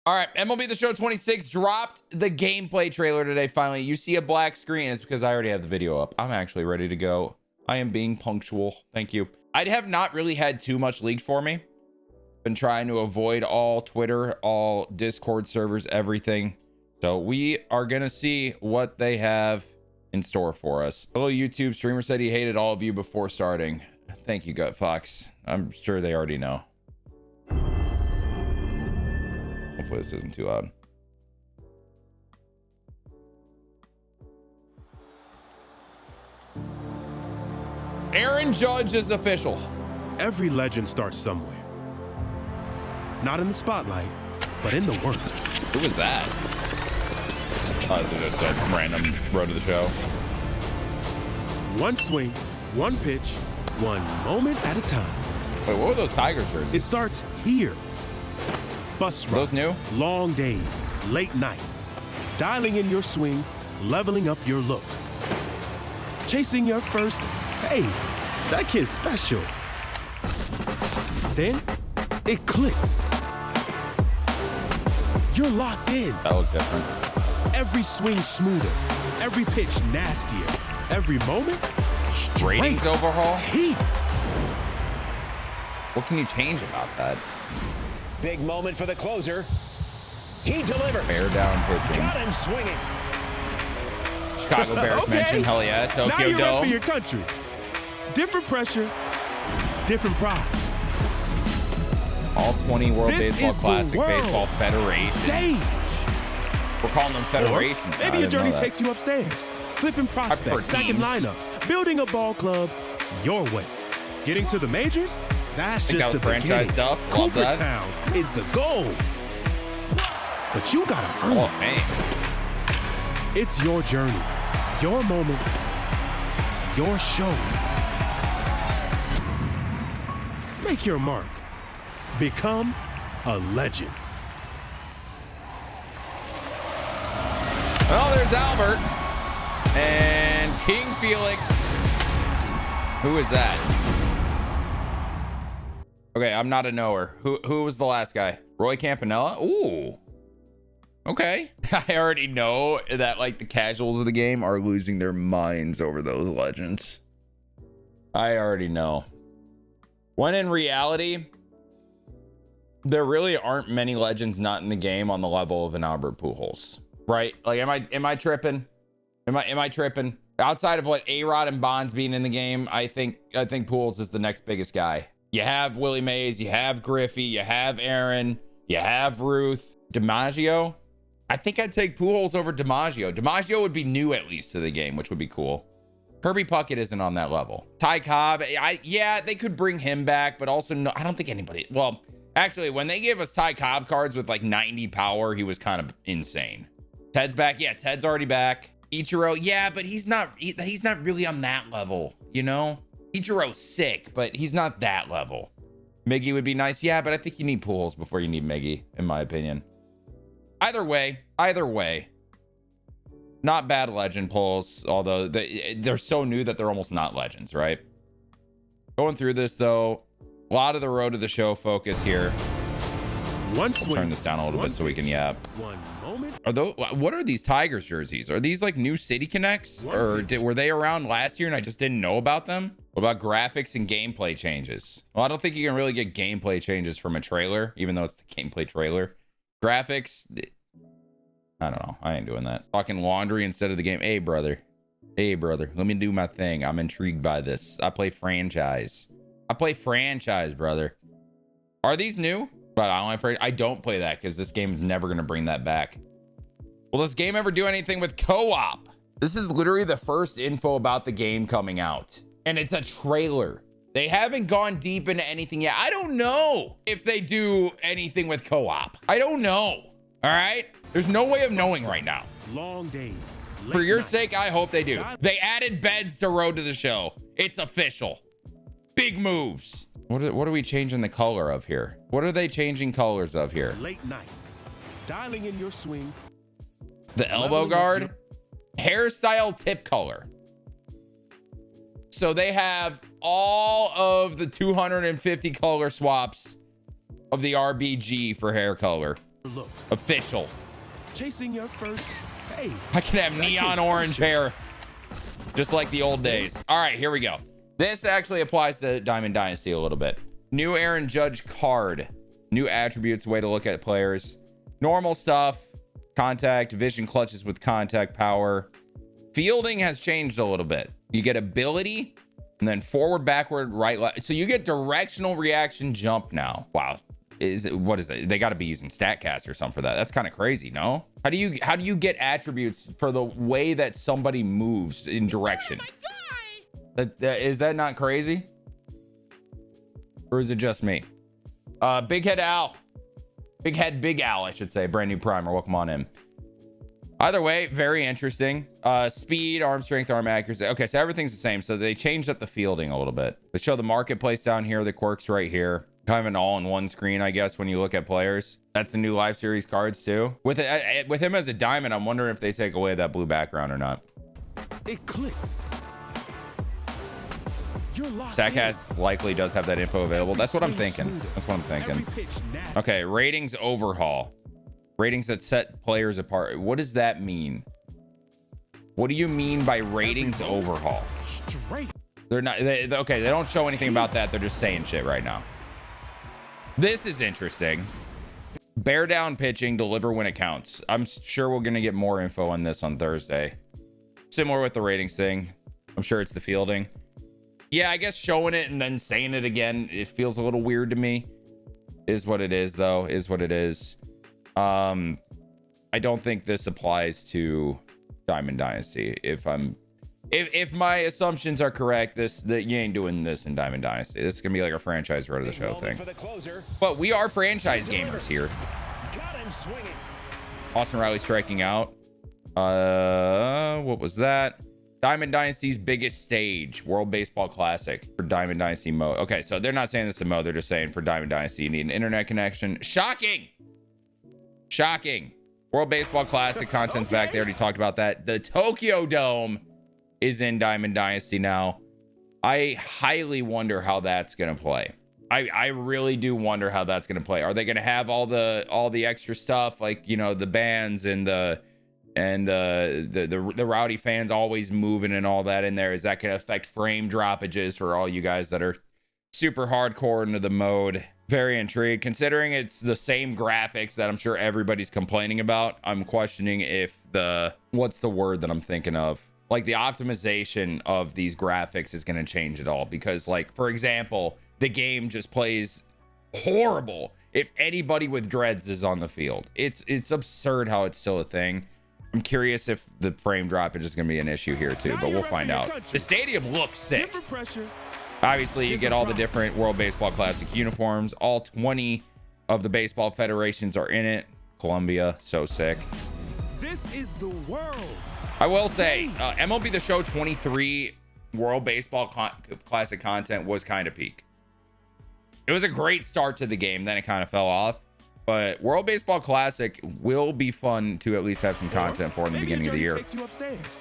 All right, MLB The Show 26 dropped the gameplay trailer today. Finally, you see a black screen. It's because I already have the video up. I'm actually ready to go. I am being punctual. Thank you. I have not really had too much leaked for me. Been trying to avoid all Twitter, all Discord servers, everything. So we are going to see what they have in store for us. Hello, YouTube. Streamer said he hated all of you before starting. Thank you, Gut Fox. I'm sure they already know. Hopefully this isn't too loud. Aaron Judge is official. Every legend starts somewhere. Not in the spotlight, but in the work. Who was that? Oh, this is just a random road to the show. One swing, one pitch, one moment at a time. Wait, what were those Tigers jerseys? It starts here. Bus rides, those new? long days, late nights, dialing in your swing, leveling up your look. Chasing your first, hey, that kid's special. Then it clicks. You're locked in. That looked different. Every swing smoother, every pitch nastier, every moment straight Ratings overhaul? heat. What can you change about that? Big moment for the closer. He delivers. Bear down pitching. Got him swinging. Chicago Bears Okay. mentioned. Hell yeah. Now Tokyo you're ready for Dome. your country. Different pressure, different pride. All 20 World This Baseball is the Classic world Baseball Federations. stage. We're calling them Or federations. now. I maybe a didn't know journey that. takes you upstairs, flipping prospects, prefer stacking teams. lineups, building a ball club your way. Getting to the majors? That's Think just that the was franchise beginning. stuff? Love that. Cooperstown is the goal. But you gotta earn Oh, it. man. It's your journey, your moment, your show. Make your mark. Become a legend. Well, there's Albert and King Felix. Who is that? Okay, I'm not a knower. Who was the last guy? Roy Campanella? Ooh. Okay. I already know that like the casuals of the game are losing their minds over those legends. I already know. When in reality, there really aren't many legends not in the game on the level of an Albert Pujols, right? Like, am I tripping? Am I tripping? Outside of what A-Rod and Bonds being in the game, I think Pujols is the next biggest guy. You have Willie Mays, you have Griffey, you have Aaron, you have Ruth, DiMaggio. I think I'd take Pujols over DiMaggio. DiMaggio would be new at least to the game, which would be cool. Kirby Puckett isn't on that level. Ty Cobb, yeah, they could bring him back, but also no, I don't think anybody. Well, actually, when they gave us Ty Cobb cards with like 90 power, he was kind of insane. Ted's back. Yeah, Ted's already back. Ichiro, yeah, but he's not really on that level, you know? Ichiro's sick, but he's not that level. Miggy would be nice. Yeah, but I think you need Pujols before you need Miggy, in my opinion. Either way, not bad legend pulls, although they're so new that they're almost not legends, right? Going through this, though, a lot of the road to the show focus here. One swing. Turn this down a little bit so we can yap. One moment. Are those, what are these Tigers jerseys? Are these like new City Connects? Or were they around last year and I just didn't know about them? What about graphics and gameplay changes? Well, I don't think you can really get gameplay changes from a trailer, even though it's the gameplay trailer. Graphics, I don't know. I ain't doing that. Talking laundry instead of the game. Hey, brother. Hey, brother. Let me do my thing. I'm intrigued by this. I play franchise. Brother. Are these new? But I don't play that because this game is never going to bring that back. Will this game ever do anything with co-op? This is literally the first info about the game coming out. And it's a trailer. They haven't gone deep into anything yet. I don't know if they do anything with co-op. I don't know. All right? There's no way of knowing right now. Long days. For your sake, I hope they do. They added beds to Road to the Show. It's official. Big moves. What are we changing the color of here? What are they changing colors of here? Late nights. Dialing in your swing. The elbow guard, hairstyle, tip color. So they have all of the 250 color swaps of the RBG for hair color. look. Official. Chasing your first. Hey, I can have that neon kid's orange special. hair. Just like the old days. All right, here we go. This actually applies to Diamond Dynasty a little bit. New Aaron Judge card. New attributes, way to look at players. Normal stuff. Contact, vision clutches with contact power. Fielding has changed a little bit. You get ability and then forward, backward, right, left. So you get directional reaction jump now. Wow. What is it? They got to be using StatCast or something for that. That's kind of crazy, no? How do you get attributes for the way that somebody moves in direction? Is that not crazy? Or is it just me? Big Head Al. Big Al, I should say. Brand new primer. Welcome on in. Either way, very interesting. Speed, arm strength, arm accuracy. Okay, so everything's the same. So they changed up the fielding a little bit. They show the marketplace down here, the quirks right here. Kind of an all-in-one screen, I guess, when you look at players. That's the new live series cards too. With him as a diamond, I'm wondering if they take away that blue background or not. It clicks. StatCast likely does have that info available. That's what I'm thinking. That's what I'm thinking. Okay, ratings overhaul. Ratings that set players apart. What does that mean? What do you mean by ratings overhaul? They're not okay. They don't show anything about that. They're just saying shit right now. This is interesting. Bear down pitching, deliver when it counts. I'm sure we're gonna get more info on this on Thursday. Similar with the ratings thing. I'm sure it's the fielding. Yeah, I guess showing it and then saying it again, it feels a little weird to me. Is what it is, though. Is what it is. I don't think this applies to Diamond Dynasty. If my assumptions are correct, you ain't doing this in Diamond Dynasty. This is gonna be like a franchise road of the show thing. But we are franchise gamers here. Austin Riley striking out. What was that? Diamond Dynasty's biggest stage, World Baseball Classic for Diamond Dynasty mode. Okay, so they're not saying this in mode. They're just saying for Diamond Dynasty, you need an internet connection. Shocking. World Baseball Classic content's back. They already talked about that. The Tokyo Dome is in Diamond Dynasty now. I highly wonder how that's going to play. I really do wonder how that's going to play. Are they going to have all the extra stuff, like, you know, the bands and the rowdy fans always moving and all that in there? Is that going to affect frame droppages for all you guys that are super hardcore into the mode? Very intrigued, considering it's the same graphics that I'm sure everybody's complaining about. I'm questioning if what's the word that I'm thinking of? Like the optimization of these graphics is going to change at all, because, like, for example, the game just plays horrible if anybody with dreads is on the field. It's absurd how it's still a thing. I'm curious if the frame droppage is going to be an issue here too, but we'll find out. The stadium looks sick. Obviously, you get all the different World Baseball Classic uniforms. All 20 of the baseball federations are in it. Columbia, so sick. This is the world. I will say, MLB The Show 23 World Baseball Classic content was kind of peak. It was a great start to the game, then it kind of fell off. But World Baseball Classic will be fun to at least have some content for in the beginning of the year.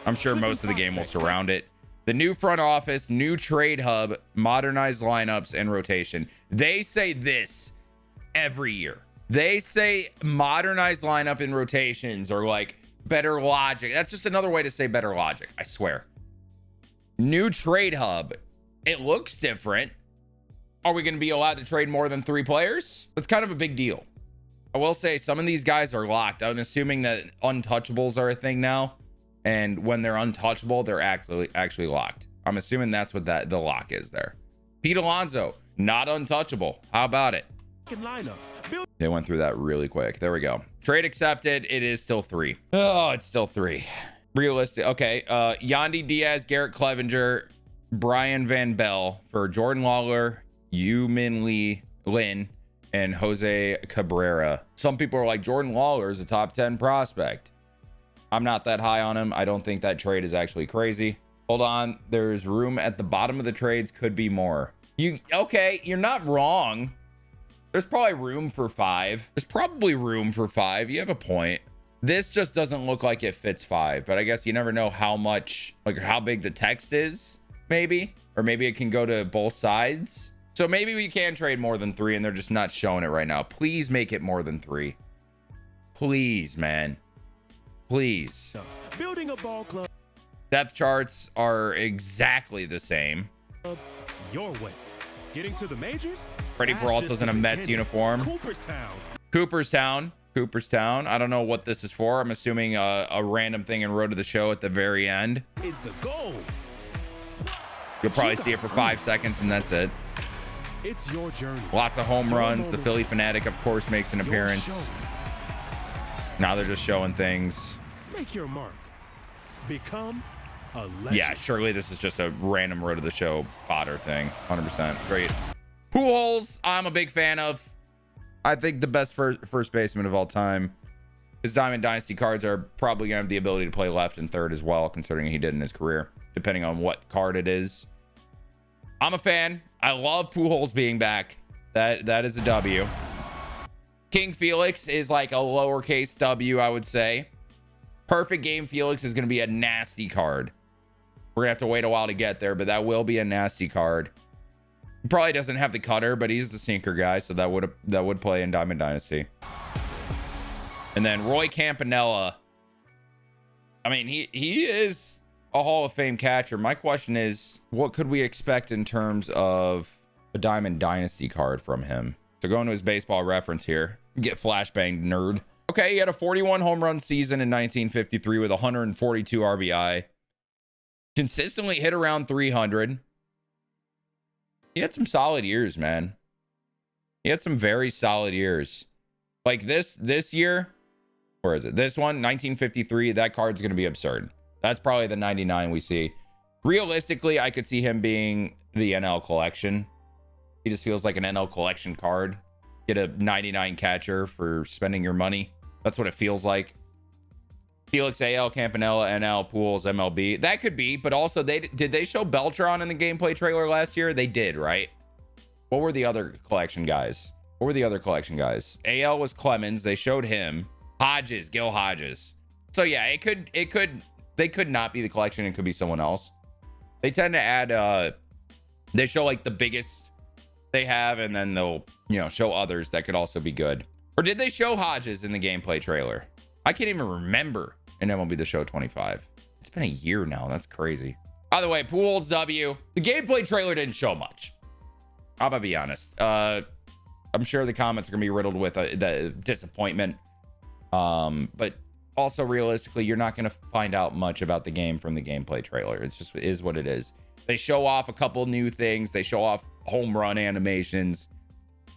I'm sure most of the game will surround it. The new front office, new trade hub, modernized lineups, and rotation. They say this every year. They say modernized lineup and rotations, or like better logic. That's just another way to say better logic, I swear. New trade hub. It looks different. Are we going to be allowed to trade more than 3 players? That's kind of a big deal. I will say some of these guys are locked. I'm assuming that untouchables are a thing now. And when they're untouchable, they're actually locked. I'm assuming that's what the lock is there. Pete Alonso, not untouchable. How about it? They went through that really quick. There we go. Trade accepted. It is still 3. Oh, it's still 3. Realistic. Okay. Yandy Diaz, Garrett Clevenger, Brian Van Bell for Jordan Lawler, Yu-Min Lin, and Jose Cabrera. Some people are like, Jordan Lawler is a top 10 prospect. I'm not that high on him. I don't think that trade is actually crazy. Hold on. There's room at the bottom of the trades. Could be more. Okay, you're not wrong. There's probably room for 5. There's probably room for 5. You have a point. This just doesn't look like it fits 5, but I guess you never know how much, like how big the text is, maybe. Or maybe it can go to both sides. So maybe we can trade more than 3 and they're just not showing it right now. Please make it more than 3. Please, man. Please. Building a ball club Depth charts are exactly the same. your way. Getting to the majors? Freddie That's Peralta's just in a the Mets beginning. uniform. Cooperstown. I don't know what this is for. I'm assuming a random thing in Road to the Show at the very end. Is the goal. You'll probably see it for 5 seconds and that's it. It's your journey. Lots of home Your runs. The moment. Philly Fanatic, of course, makes an Your appearance. show. Now they're just showing things. Make your mark. Become a legend. Yeah, surely this is just a random Road to the Show fodder thing. 100%. Great. Pujols, I'm a big fan of. I think the best first baseman of all time. His Diamond Dynasty cards are probably going to have the ability to play left and third as well, considering he did in his career, depending on what card it is. I'm a fan. I love Pujols being back. That is a W. King Felix is like a lowercase W, I would say. Perfect Game Felix is going to be a nasty card. We're going to have to wait a while to get there, but that will be a nasty card. He probably doesn't have the cutter, but he's the sinker guy, so that would play in Diamond Dynasty. And then Roy Campanella. I mean, he is a Hall of Fame catcher. My question is, what could we expect in terms of a Diamond Dynasty card from him? So going to his baseball reference here. Get flashbanged, nerd. Okay, he had a 41 home run season in 1953 with 142 RBI. Consistently hit around 300. He had some solid years, man. He had some very solid years. Like this year, or is it this one? 1953, that card's going to be absurd. That's probably the 99 we see. Realistically, I could see him being the NL collection. He just feels like an NL collection card. Get a 99 catcher for spending your money. That's what it feels like. Felix AL, Campanella NL, Pujols MLB. That could be, but also did they show Beltran in the gameplay trailer last year? They did, right? What were the other collection guys? AL was Clemens. They showed him. Hodges, Gil Hodges. So yeah, they could not be the collection. It could be someone else. They tend to add they show like the biggest they have, and then they'll, show others that could also be good. Or did they show Hodges in the gameplay trailer? I can't even remember in MLB The Show 25. It's been a year now. That's crazy. By the way, Pujols W. The gameplay trailer didn't show much. I'm gonna be honest. I'm sure the comments are gonna be riddled with the disappointment. But also realistically, you're not gonna find out much about the game from the gameplay trailer. It's just is what it is. They show off a couple new things. They show off home run animations.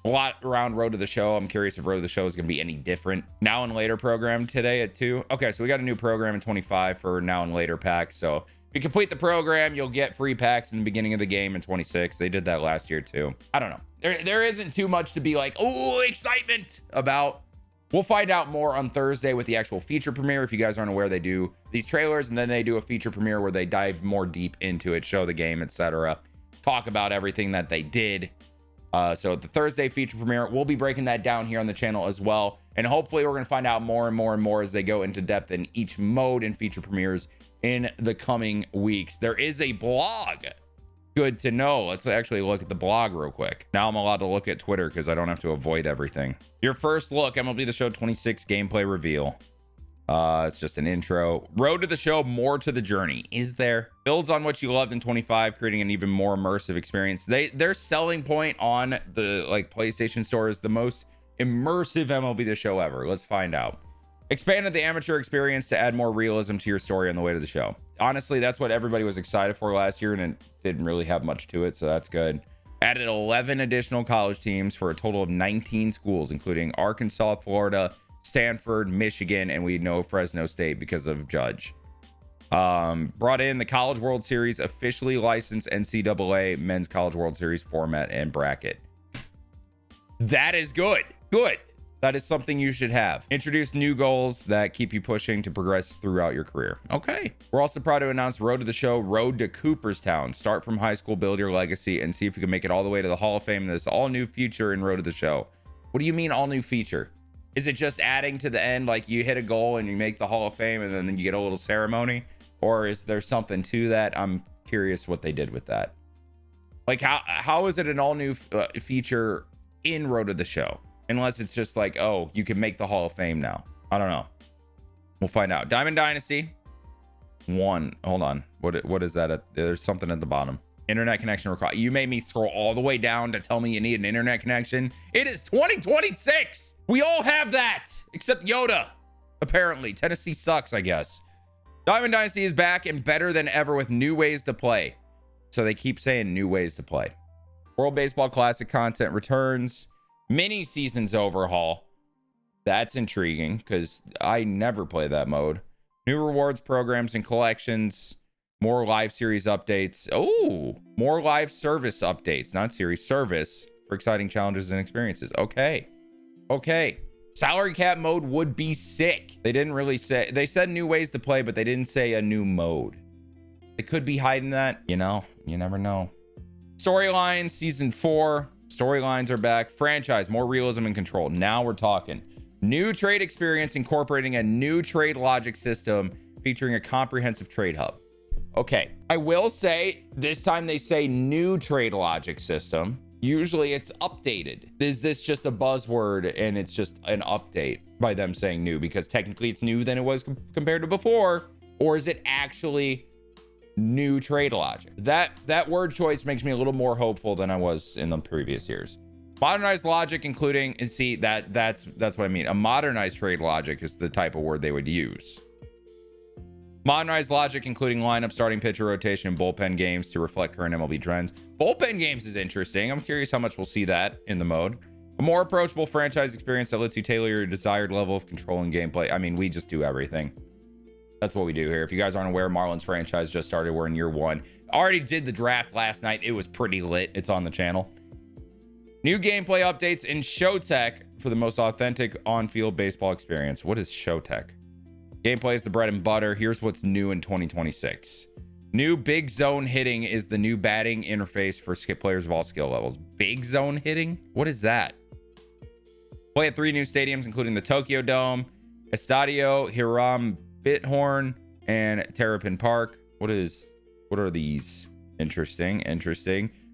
A lot around Road to the Show. I'm curious if Road to the Show is going to be any different. Now and Later program today at 2. Okay, so we got a new program in 25 for Now and Later packs. So if you complete the program, you'll get free packs in the beginning of the game in 26. They did that last year too. I don't know. There isn't too much to be like, oh, excitement about. We'll find out more on Thursday with the actual feature premiere. If you guys aren't aware, they do these trailers and then they do a feature premiere where they dive more deep into it, show the game, etc. Talk about everything that they did. So the Thursday feature premiere, we'll be breaking that down here on the channel as well. And hopefully we're going to find out more and more and more as they go into depth in each mode and feature premieres in the coming weeks. There is a blog. Good to know. Let's actually look at the blog real quick. Now I'm allowed to look at Twitter because I don't have to avoid everything. Your first look, MLB The Show 26 gameplay reveal. It's just an intro. Road to the Show, more to the journey. Is there? Builds on what you loved in 25, creating an even more immersive experience. Their selling point on the PlayStation Store is the most immersive MLB The Show ever. Let's find out. Expanded the amateur experience to add more realism to your story on the way to the show. Honestly, that's what everybody was excited for last year, and it didn't really have much to it, so that's good. Added 11 additional college teams for a total of 19 schools, including Arkansas, Florida, Stanford, Michigan, and we know Fresno State because of Judge. Brought in the College World Series, officially licensed NCAA Men's College World Series format and bracket. That is good. Good. That is something you should have. Introduce new goals that keep you pushing to progress throughout your career. Okay. We're also proud to announce Road to the Show, Road to Cooperstown. Start from high school, build your legacy, and see if you can make it all the way to the Hall of Fame in this all new feature in Road to the Show. What do you mean all new feature? Is it just adding to the end, like you hit a goal and you make the Hall of Fame and then you get a little ceremony? Or is there something to that? I'm curious what they did with that. Like how is it an all new feature in Road to the Show? Unless it's just like, oh, you can make the Hall of Fame now. I don't know. We'll find out. Diamond Dynasty 1. Hold on. What is that? There's something at the bottom. Internet connection required. You made me scroll all the way down to tell me you need an internet connection. It is 2026. We all have that except Yoda. Apparently, Tennessee sucks, I guess. Diamond Dynasty is back and better than ever with new ways to play. So they keep saying new ways to play. World Baseball Classic content returns. Mini seasons overhaul. That's intriguing because I never play that mode. New rewards programs and collections. More live series updates. Oh, more live service updates, not series, service for exciting challenges and experiences. Okay. Salary cap mode would be sick. They didn't really say, they said new ways to play, but they didn't say a new mode. They could be hiding that. You know, you never know. Storylines, season 4. Storylines are back. Franchise, more realism and control. Now we're talking. New trade experience incorporating a new trade logic system featuring a comprehensive trade hub. Okay, I will say this time they say new trade logic system. Usually it's updated. Is this just a buzzword and it's just an update by them saying new because technically it's new than it was compared to before? Or is it actually new trade logic? That word choice makes me a little more hopeful than I was in the previous years. Modernized logic, including, and see that's what I mean. A modernized trade logic is the type of word they would use. Modernized logic, including lineup, starting pitcher rotation, and bullpen games to reflect current MLB trends. Bullpen games is interesting. I'm curious how much we'll see that in the mode. A more approachable franchise experience that lets you tailor your desired level of control and gameplay. I mean, we just do everything. That's what we do here. If you guys aren't aware, Marlins franchise just started. We're in year 1. Already did the draft last night. It was pretty lit. It's on the channel. New gameplay updates in Show Tech for the most authentic on-field baseball experience. What is Show Tech? Gameplay is the bread and butter. Here's what's new in 2026. New big zone hitting is the new batting interface for players of all skill levels. Big zone hitting? What is that? Play at 3 new stadiums, including the Tokyo Dome, Estadio Hiram Bithorn, and Terrapin Park. What are these? Interesting.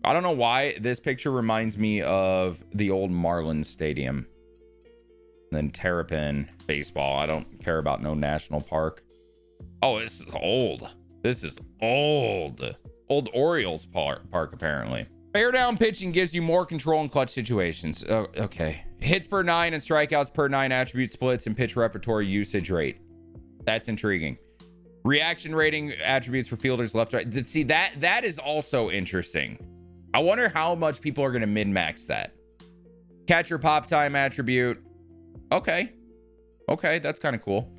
I don't know why this picture reminds me of the old Marlins Stadium. Then Terrapin baseball. I don't care about no national park. Oh, this is old. Old Orioles park apparently. Bear down pitching gives you more control in clutch situations. Oh, okay. Hits per 9 and strikeouts per 9 attribute splits and pitch repertoire usage rate. That's intriguing. Reaction rating attributes for fielders left, right. See, that is also interesting. I wonder how much people are going to min-max that. Catcher pop time attribute. Okay, that's kind of cool.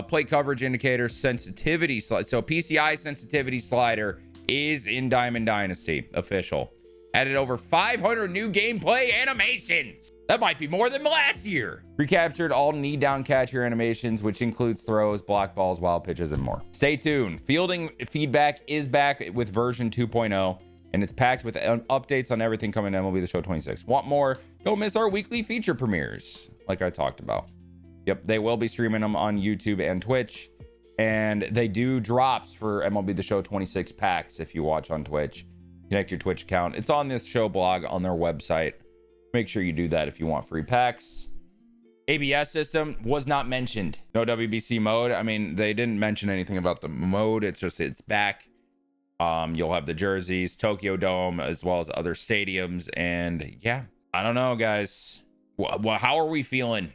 Plate coverage indicator sensitivity slide. So PCI sensitivity slider is in Diamond Dynasty official. Added over 500 new gameplay animations. That might be more than last year. Recaptured all knee down catcher animations, which includes throws, block balls, wild pitches, and more. Stay tuned. Fielding feedback is back with version 2.0, and it's packed with updates on everything coming to MLB The Show 26. Want more? Don't miss our weekly feature premieres, like I talked about. Yep, they will be streaming them on YouTube and Twitch, and they do drops for MLB The Show 26 packs if you watch on Twitch. Connect your Twitch account. It's on this show blog on their website. Make sure you do that if you want free packs. ABS system was not mentioned. No WBC mode. I mean, they didn't mention anything about the mode. It's just, it's back. You'll have the jerseys, Tokyo Dome, as well as other stadiums. And yeah, I don't know, guys. Well, how are we feeling?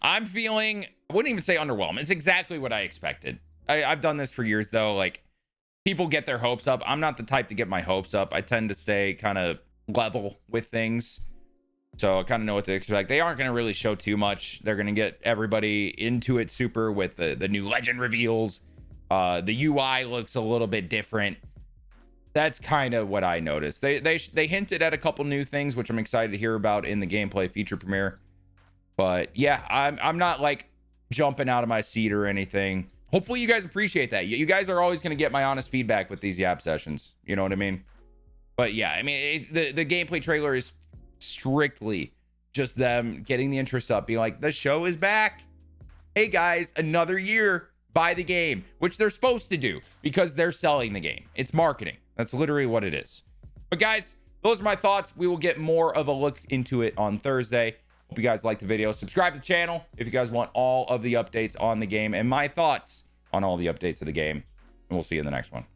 I'm feeling, I wouldn't even say underwhelmed. It's exactly what I expected. I've done this for years, though. Like, people get their hopes up. I'm not the type to get my hopes up. I tend to stay kind of level with things. So I kind of know what to expect. They aren't going to really show too much. They're going to get everybody into it super with the new legend reveals. The UI looks a little bit different. That's kind of what I noticed. They hinted at a couple new things, which I'm excited to hear about in the gameplay feature premiere. But yeah, I'm not like jumping out of my seat or anything. Hopefully you guys appreciate that. You guys are always going to get my honest feedback with these Yap sessions. You know what I mean? But yeah, I mean, the gameplay trailer is strictly just them getting the interest up, being like, the show is back. Hey guys, another year, buy the game, which they're supposed to do because they're selling the game. It's marketing. That's literally what it is. But guys, those are my thoughts. We will get more of a look into it on Thursday. Hope you guys like the video. Subscribe to the channel if you guys want all of the updates on the game and my thoughts on all the updates of the game. And we'll see you in the next one.